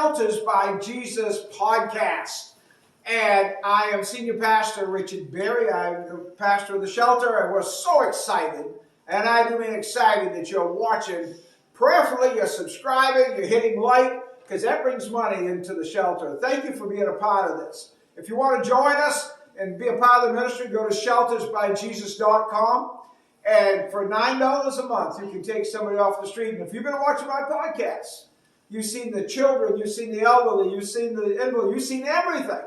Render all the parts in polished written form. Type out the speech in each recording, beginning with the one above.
Shelters by Jesus podcast. And I am Senior Pastor Richard Berry. I'm the pastor of the shelter, and we're so excited, and I do mean excited, that you're watching. Prayerfully, you're subscribing, you're hitting like, because that brings money into the shelter. Thank you for being a part of this. If you want to join us and be a part of the ministry, go to sheltersbyjesus.com. And for $9 a month, you can take somebody off the street. And if you've been watching my podcast, you've seen the children, you've seen the elderly, you've seen the invalid, you've seen everything.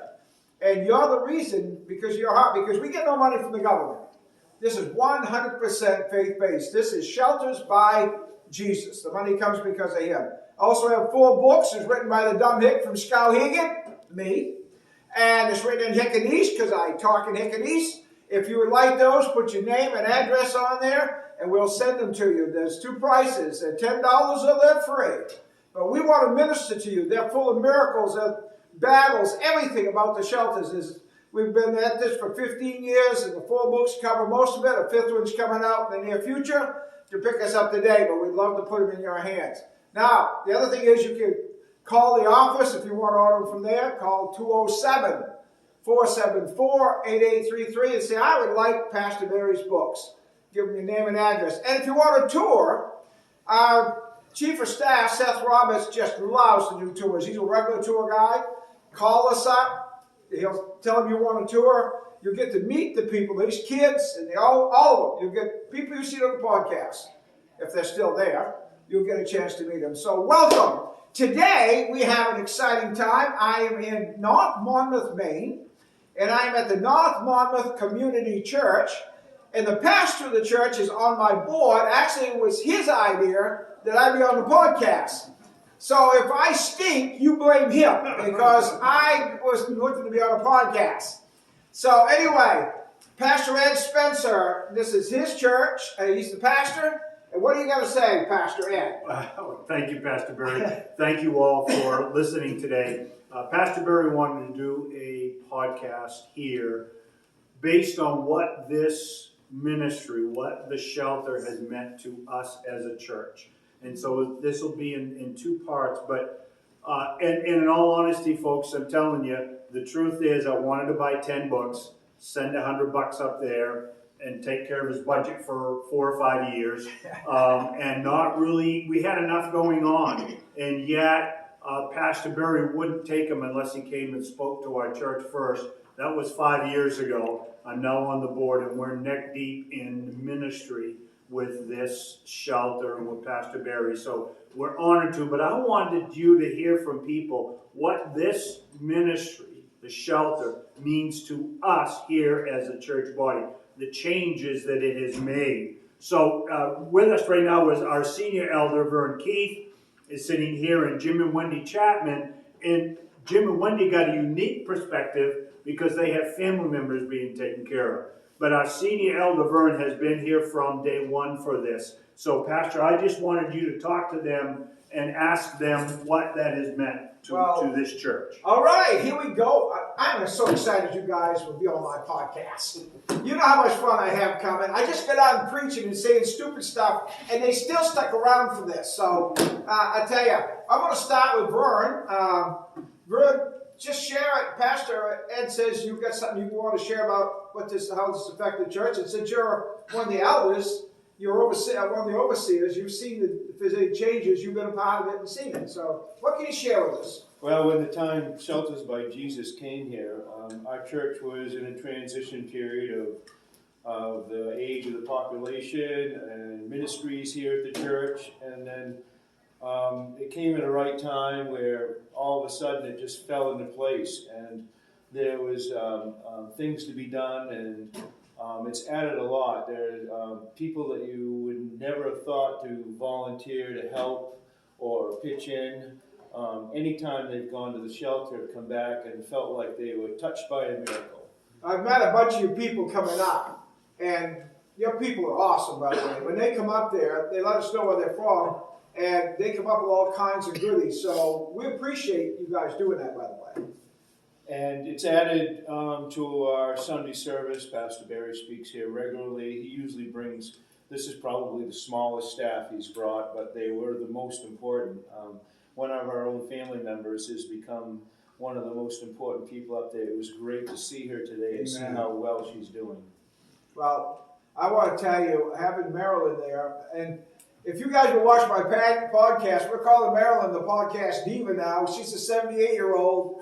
And you're the reason, because you're hot, because we get no money from the government. This is 100% faith-based. This is Shelters by Jesus. The money comes because of him. I also have 4 books. It's written by the dumb hick from Skowhegan, me. And it's written in Hickanese, because I talk in Hickanese. If you would like those, put your name and address on there, and we'll send them to you. There's 2 prices. They're $10 or they're free. But we want to minister to you. They're full of miracles, battles, everything about the shelters. We've been at this for 15 years, and the 4 books cover most of it. A 5th one's coming out in the near future to pick us up to date, but we'd love to put them in your hands. Now, the other thing is you can call the office if you want to order them from there. Call 207-474-8833 and say, I would like Pastor Berry's books. Give them your name and address. And if you want a tour, our Chief of Staff, Seth Roberts, just loves to do tours. He's a regular tour guide. Call us up. He'll tell them you want a tour. You'll get to meet the people, these kids, and all of them. You'll get people you see on the podcast. If they're still there, you'll get a chance to meet them. So welcome. Today, we have an exciting time. I am in North Monmouth, Maine, and I'm at the North Monmouth Community Church, and the pastor of the church is on my board. Actually, it was his idea that I be on the podcast. So if I stink, you blame him, because I was looking to be on a podcast. So anyway, Pastor Ed Spencer, this is his church, he's the pastor. And what do you got to say, Pastor Ed? Thank you, Pastor Berry. Thank you all for listening today. Pastor Berry wanted to do a podcast here based on what this ministry, what the shelter has meant to us as a church. And so this will be in 2 parts. But and in all honesty, folks, I'm telling you, the truth is I wanted to buy 10 books, send $100 up there, and take care of his budget for 4 or 5 years, and not really, we had enough going on, and yet Pastor Berry wouldn't take him unless he came and spoke to our church first. That was 5 years ago. I'm now on the board, and we're neck deep in ministry with this shelter and with Pastor Berry, so we're honored to, but I wanted you to hear from people what this ministry, the shelter, means to us here as a church body. The changes that it has made. So with us right now is our senior elder, Vern Keith, is sitting here, and Jim and Wendy Chapman. And Jim and Wendy got a unique perspective because they have family members being taken care of. But our senior elder, Vern, has been here from day 1 for this. So, Pastor, I just wanted you to talk to them and ask them what that has meant to this church. All right, here we go. I'm so excited you guys will be on my podcast. You know how much fun I have coming. I just got out and preaching and saying stupid stuff, and they still stuck around for this. So I tell you, I'm going to start with Vern. Vern, just share it. Pastor Ed says you've got something you want to share about how this affected the church. And since you're one of the elders, you're one of the overseers, you've seen if there's any changes, you've been a part of it and seen it. So what can you share with us? Well, when the time Shelters by Jesus came here, our church was in a transition period of the age of the population and ministries here at the church. And then it came at a right time where all of a sudden it just fell into place. And there was things to be done, and it's added a lot. There are people that you would never have thought to volunteer to help or pitch in. Anytime they've gone to the shelter, have come back and felt like they were touched by a miracle. I've met a bunch of you people coming up, and your people are awesome, by the way. When they come up there, they let us know where they're from, and they come up with all kinds of goodies. So we appreciate you guys doing that, by the way. And it's added to our Sunday service. Pastor Berry speaks here regularly. He usually brings, this is probably the smallest staff he's brought, but they were the most important. one of our own family members has become one of the most important people up there. It was great to see her today and see Amen. how well she's doing. Well, I want to tell you, having Marilyn there, and if you guys will watch my podcast, we're calling Marilyn the podcast diva now. She's a 78-year-old.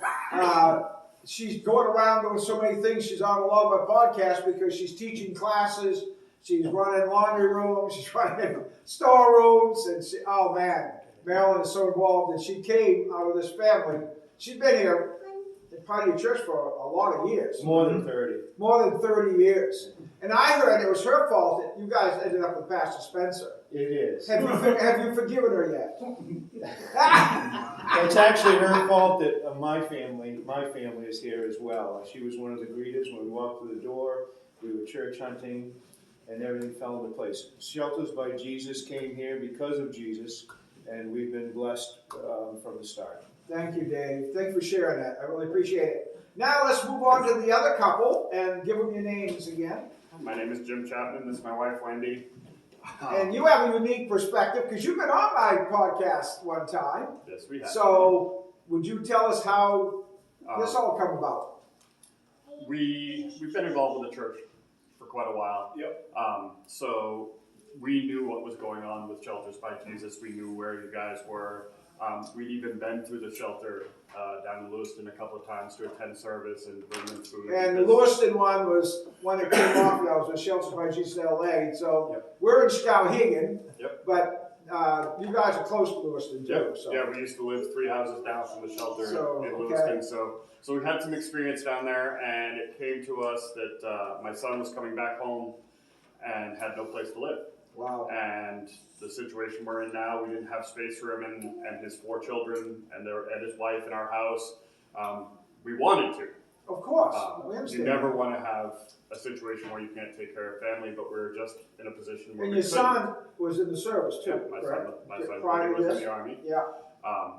She's going around doing so many things. She's on a lot of my podcasts because she's teaching classes. She's running laundry rooms. She's running storerooms. And oh man, Marilyn is so involved. And she came out of this family. She's been here in Pioneer Church for a lot of years. More than 30. More than 30 years. And I heard it was her fault that you guys ended up with Pastor Spencer. It is. Have you forgiven her yet? It's actually her fault that my family is here as well. She was one of the greeters when we walked through the door. We were church hunting, and everything fell into place. Shelters by Jesus came here because of Jesus, and we've been blessed from the start. Thank you, Dave. Thank you for sharing that. I really appreciate it. Now let's move on to the other couple and give them your names again. My name is Jim Chapman. This is my wife, Wendy. And you have a unique perspective because you've been on my podcast one time. Yes, we have. So would you tell us how this all come about? We've been involved with the church for quite a while. Yep. So we knew what was going on with Shelters by Jesus. We knew where you guys were. We'd even been through the shelter down in Lewiston a couple of times to attend service and bring them food. And the Lewiston one was one that came off. That was with Shelters by Jesus LA. So Yep. we're in Skowhegan. Yep. But you guys are close to Lewiston too. Yep. So. Yeah, we used to live 3 houses down from the shelter So, in okay. Lewiston. So we had some experience down there, and it came to us that my son was coming back home and had no place to live. Wow. And the situation we're in now, we didn't have space for him and his 4 children and his wife in our house. We wanted to. Of course. We You understand. never want to have a situation where you can't take care of family, but we're just in a position where And we your couldn't. son was in the service too, Yeah, my correct? son Prior to was in this? the Army. Yeah.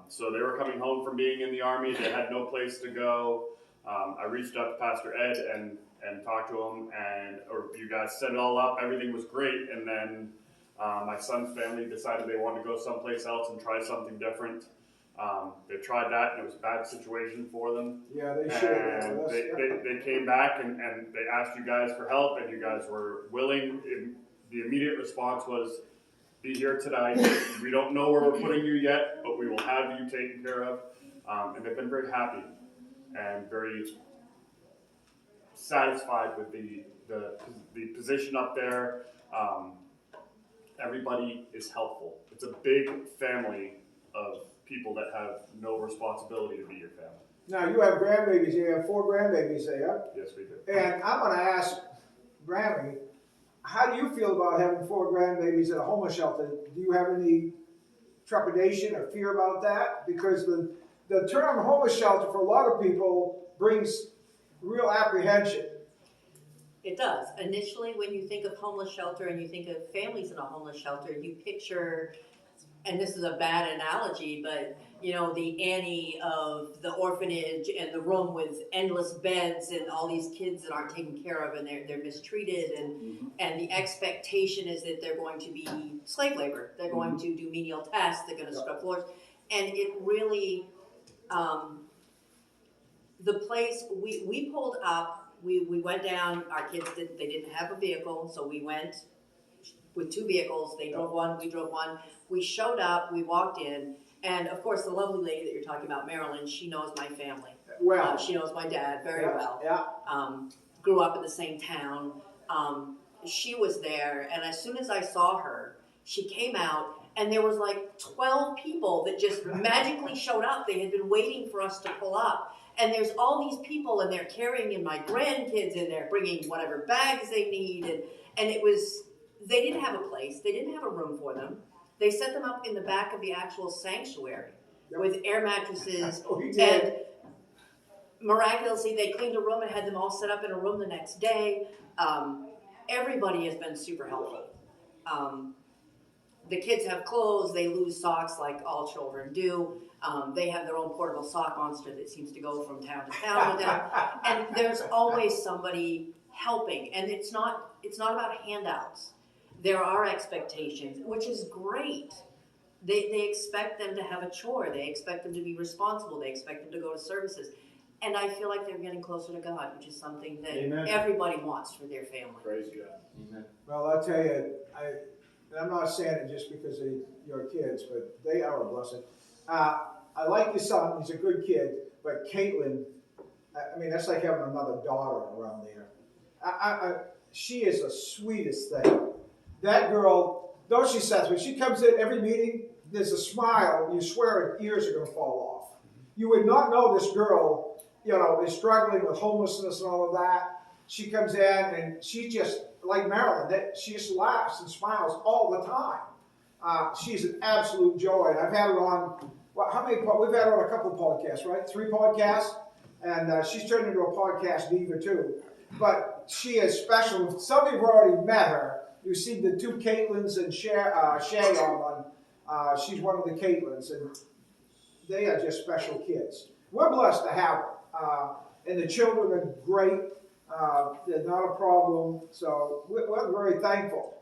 So they were coming home from being in the Army. They had no place to go. I reached out to Pastor Ed and talked to him, or you guys set it all up. Everything was great, and then my son's family decided they wanted to go someplace else and try something different. They tried that, and it was a bad situation for them. Yeah, they should have. And Yeah. they came back and they asked you guys for help, and you guys were willing. The immediate response was, be here tonight. We don't know where we're putting you yet, but we will have you taken care of. And they've been very happy and very satisfied with the position up there. Everybody is helpful. It's a big family of people that have no responsibility to be your family. Now, you have grandbabies. You have 4 grandbabies there. Yes, we do. And I'm going to ask Grammy, how do you feel about having 4 grandbabies at a homeless shelter? Do you have any trepidation or fear about that? Because the term homeless shelter for a lot of people brings real apprehension. It does. Initially, when you think of homeless shelter and you think of families in a homeless shelter, you picture, and this is a bad analogy, but you know, the Annie of the orphanage and the room with endless beds and all these kids that aren't taken care of and they're mistreated and the expectation is that they're going to be slave labor. They're going to do menial tasks. They're going to scrub floors. And it really, the place, we pulled up, we went down, our kids they didn't have a vehicle, so we went with 2 vehicles. They drove one, we drove one. We showed up, we walked in, and of course the lovely lady that you're talking about, Marilyn, she knows my family. Well, She knows my dad very well. Yeah. Grew up in the same town. She was there, and as soon as I saw her, she came out, and there was like 12 people that just magically showed up. They had been waiting for us to pull up. And there's all these people, and they're carrying in my grandkids, and they're bringing whatever bags they need, and it was, they didn't have a place, they didn't have a room for them. They set them up in the back of the actual sanctuary with air mattresses, and miraculously they cleaned a room and had them all set up in a room the next day. Everybody has been super helpful. The kids have clothes, they lose socks like all children do. They have their own portable sock monster that seems to go from town to town with them. And there's always somebody helping. And it's not about handouts. There are expectations, which is great. They expect them to have a chore. They expect them to be responsible. They expect them to go to services. And I feel like they're getting closer to God, which is something that Amen. everybody wants for their family. Praise God. Amen. Well, I'll tell you, and I'm not saying it just because of your kids, but they are a blessing. I like your son, he's a good kid, but Caitlin, I mean, that's like having another daughter around there. She is the sweetest thing. That girl, don't she, Seth, when she comes in every meeting, there's a smile, you swear her ears are going to fall off. You would not know this girl, you know, is struggling with homelessness and all of that. She comes in and she just, like Marilyn, she just laughs and smiles all the time. She's an absolute joy. And I've had her on, how many, we've had her on a couple of podcasts, right? 3 podcasts. And she's turned into a podcast diva too. But she is special. Some of you have already met her. You've seen the 2 Caitlins and Shay on one. She's one of the Caitlins. And they are just special kids. We're blessed to have them. And the children are great. They're not a problem. So we're very thankful.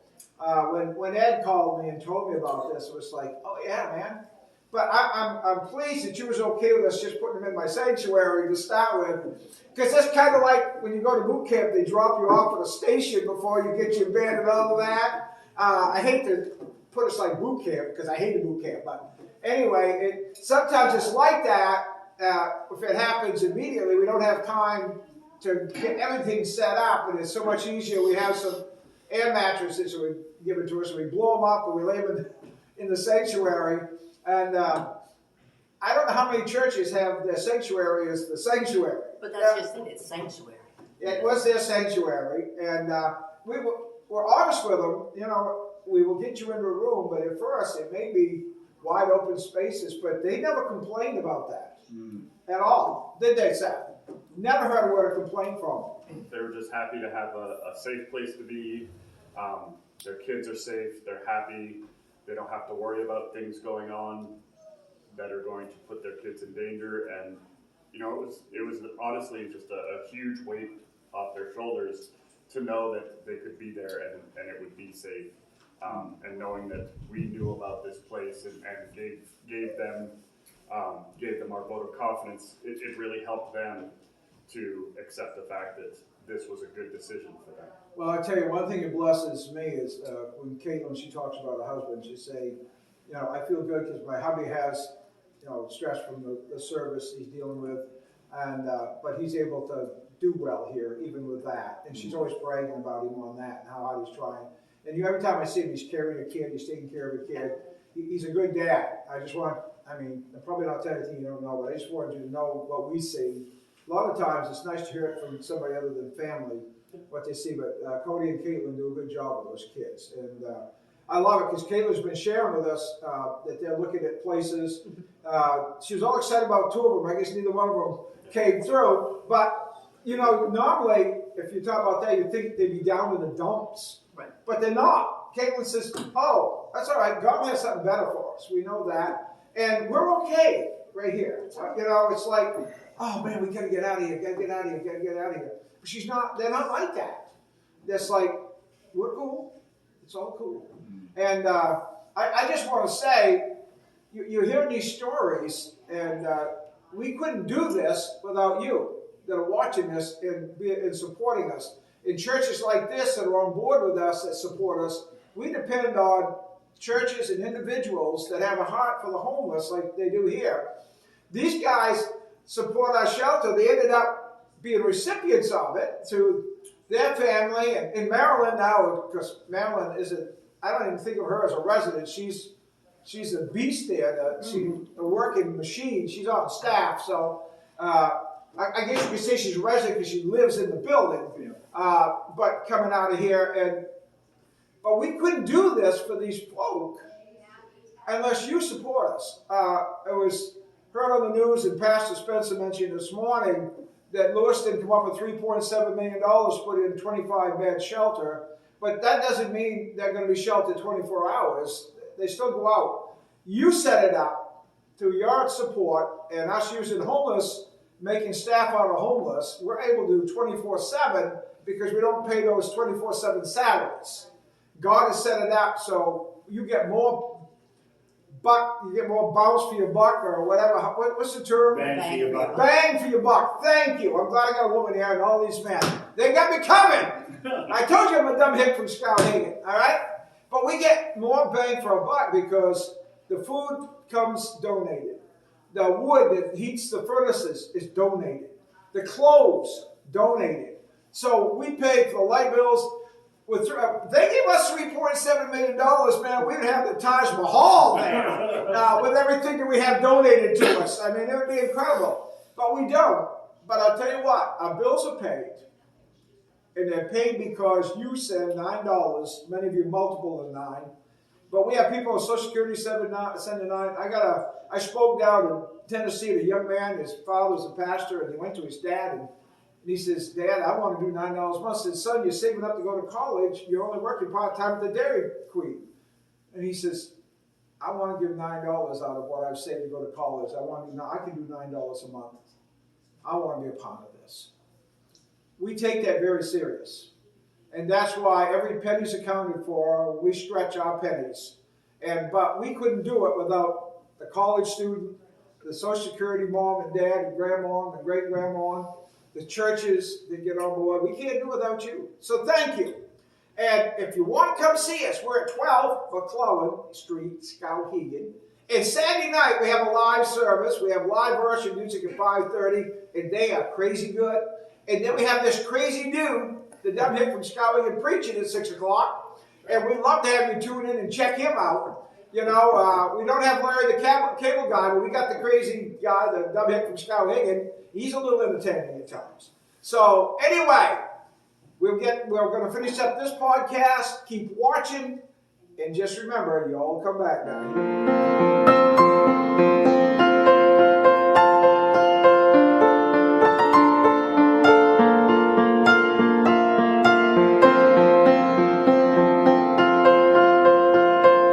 When Ed called me and told me about this, it was like, oh yeah, man. But I'm pleased that you was okay with us just putting them in my sanctuary to start with. Because that's kind of like when you go to boot camp, they drop you off at a station before you get your bed and all of that. I hate to put us like boot camp because I hated boot camp. But anyway, sometimes it's like that. If it happens immediately, we don't have time to get everything set up. And it's so much easier. We have some air mattresses that we give it to us, and we blow them up and we lay them in the sanctuary. And I don't know how many churches have their sanctuary as the sanctuary. But that's just it. It's sanctuary. It was their sanctuary. And we're honest with them. You know, we will get you into a room, but at first it may be wide open spaces. But they never complained about that at all, did they, Seth? Never heard a word of complaint from them. They were just happy to have a safe place to be. Their kids are safe. They're happy. They don't have to worry about things going on that are going to put their kids in danger. And, you know, it was honestly just a huge weight off their shoulders to know that they could be there and it would be safe. And knowing that we knew about this place and gave them our vote of confidence, it really helped them to accept the fact that this was a good decision for them. Well, I tell you, one thing that blesses me is when Caitlin, she talks about her husband, she say, you know, I feel good because my hubby has, you know, stress from the service he's dealing with, and but he's able to do well here, even with that. And she's always bragging about him on that and how hard he's trying. And every time I see him, he's carrying a kid, he's taking care of a kid. He's a good dad. I'm probably not telling anything you don't know, but I just wanted you to know what we see. A lot of times it's nice to hear it from somebody other than family, what they see, but Cody and Caitlin do a good job with those kids. And I love it because Caitlin's been sharing with us that they're looking at places. She was all excited about 2 of them. I guess neither one of them came through. But, you know, normally, if you talk about that, you'd think they'd be down in the dumps. Right. But they're not. Caitlin says, oh, that's all right. God has something better for us. We know that. And we're okay right here. You know, it's like, oh man, we gotta get out of here, gotta get out of here. But they're not like that. It's like, we're cool. It's all cool. And I just want to say, you're hearing these stories, and we couldn't do this without you that are watching this and supporting us. In churches like this that are on board with us, that support us, we depend on churches and individuals that have a heart for the homeless like they do here. These guys support our shelter. They ended up being recipients of it to their family. And in Maryland now, because Maryland isn't, I don't even think of her as a resident. She's a beast there. She's a working machine. She's on staff. So I guess you could say she's a resident because she lives in the building. But coming out of here, but we couldn't do this for these folk unless you support us. It was heard on the news, and Pastor Spencer mentioned this morning that Lewiston come up with $3.7 million to put in 25-bed shelter, but that doesn't mean they're going to be sheltered 24 hours. They still go out. You set it up through your support, and us using homeless, making staff out of homeless, we're able to do 24/7 because we don't pay those 24/7 salaries. God has set it up so you get more buck, you get more bounce for your buck or whatever. What's the term? Bang for your buck. Bang for your buck. Thank you. I'm glad I got a woman here and all these men. They got me coming. I told you I'm a dumb hick from Skowhegan, all right? But we get more bang for a buck because the food comes donated. The wood that heats the furnaces is donated. The clothes, donated. So we pay for the light bills. They gave us $3.7 million, man. We'd have the Taj Mahal there with everything that we have donated to us. I mean, it would be incredible. But we don't. But I'll tell you what, our bills are paid. And they're paid because you send $9, many of you multiple of 9. But we have people on Social Security sending 9. I spoke down in Tennessee to a young man, his father's a pastor, and he went to his dad, and he says, Dad, I want to do $9 a month. I said, son, you're saving up to go to college. You're only working part-time at the Dairy Queen. And he says, I want to give $9 out of what I've saved to go to college. I can do $9 a month. I want to be a part of this. We take that very serious. And that's why every penny's accounted for. We stretch our pennies. But we couldn't do it without the college student, the Social Security mom and dad and grandma and great-grandma, the churches that get on board. We can't do it without you. So thank you. And if you want to come see us, we're at 12 McClellan Street, Skowhegan. And Saturday night, we have a live service. We have live worship music at 5:30, and they are crazy good. And then we have this crazy dude, the dumb hick from Skowhegan, preaching at 6 o'clock. And we'd love to have you tune in and check him out. You know, we don't have Larry the cable guy, but we got the crazy guy, the dumb hick from Skowhegan. He's a little entertaining at times. So anyway, we're going to finish up this podcast. Keep watching, and just remember, you all come back now.